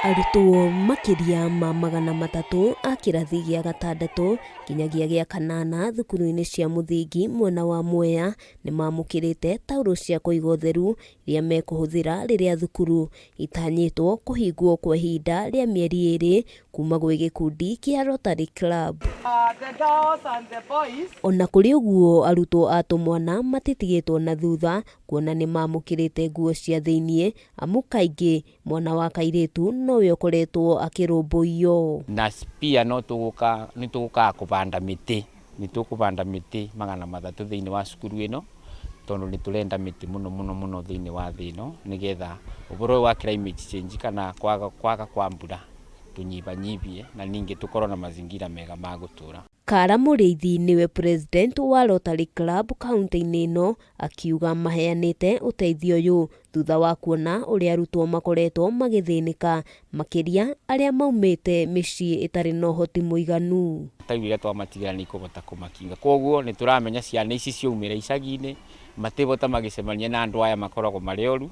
Arutwo makiria ma 300 a kĩrathi gĩa gatandatũ kinyagia gĩa kanana thukuru-inĩ cia mũthingi mwena wa Mwea nĩ mamũkĩrĩte taurũ cia kũiga ũtheru iria mekũhũthĩra rĩrĩa thukuru itanyĩtwo kũhingwo kwa ihinda rĩa mĩeri 2 kuma gwĩ gĩkundi kĩa Rotary Club. Ona kũrĩ ũguo, arutwo a tũmwana matitigĩtwo na thutha kuona nĩ mamũkĩrĩte nguo cia thĩiniĩ amu kaingĩ mwana wa kairĩtu nowe ũkoretwo akĩrũmbũiyo. Na pia no tũgũka kũbanda mĩtĩ, nĩ tũkũbanda mĩtĩ 300 thĩinĩ wa cukuru ĩno tondũ nĩ tũrenda mĩtĩ mũno thĩinĩ wa thĩ ĩno nĩgetha ũhoro wa climate change kana kwaga kwa mbura tũnyibanyibie na ningĩ tũkorwo na mazingira mega ma gũtũra. Kara Mũrĩithi nĩwe president wa Rotary Club kaunti-inĩ ĩno akiuga maheanĩte ũteithio ũyũ thutha wa kuona ũrĩa arutwo makoretwo magĩthĩnĩka makĩria arĩa maumĩte mĩciĩ ĩtarĩ na ũhoti mũiganu. Taigua twamatigĩra nĩ kũbota kũmakinga, koguo nĩ tũramenya ciana ici ciaumĩra icagi-inĩ matibota magĩcemania na andũ aya makoragwo marĩ oru,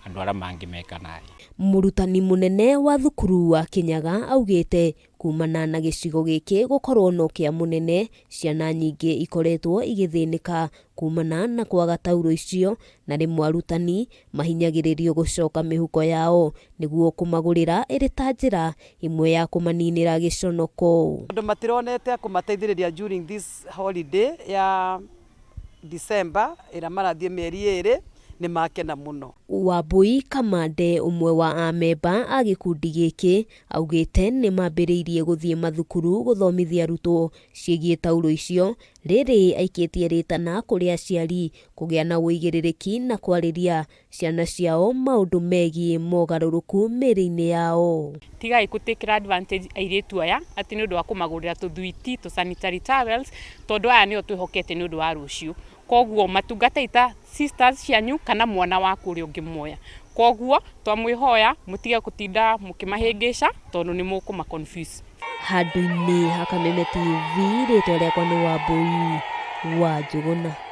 andũ arĩa mangĩ meka naĩ. Mũrutani mũnene wa thukuru wa Kĩnyaga augĩte kumana na gĩcigo gĩkĩ gũkorwo no kĩa mũnene, ciana nyingĩ ikoretwo igĩthĩnĩka kumana na kwaga taurũ icio, na rĩmwe arutani mahinyagĩrĩrio gũcoka mĩhuko yao nĩguo kũmagũrĩra ĩrĩ ta njĩra ĩmwe ya kũmaninĩra gĩconoko. Andũ matironete kũmateithĩrĩria during this holiday ya December ĩrĩa marathiĩ mĩeri 2 nĩ makena mũno. Wambui Kamande, ũmwe wa amemba a gĩkundi gĩkĩ, augĩte nĩ mambĩrĩirie gũthiĩ mathukuru gũthomithia arutwo ciĩgiĩ taurũ icio, rĩrĩ aikĩtie rĩtana kũrĩ aciari kũgĩa na ũigĩrĩrĩki na kwarĩria ciana ciao maũndũ megiĩ mogarũrũku mĩĩrĩ-inĩ yao. Tigai gũtĩkĩra advantage airĩtu aya atĩ nĩ ũndũ wa kũmagũrĩra tũthuiti, sanitary towels, tondũ aya nĩo twĩhokete nĩ ũndũ wa rũciũ. Koguo matungata ita sisters cianyu kana mwana waku ũrĩa ũngĩmuoya. Koguo twamwĩhoya mũtige gũtinda mũkĩmahĩngĩca tondũ nĩ mũkũma confuse. Handũ-inĩ ha Kameme TV, rĩtwa rĩakwa nĩ Wambui wa Njũgũna.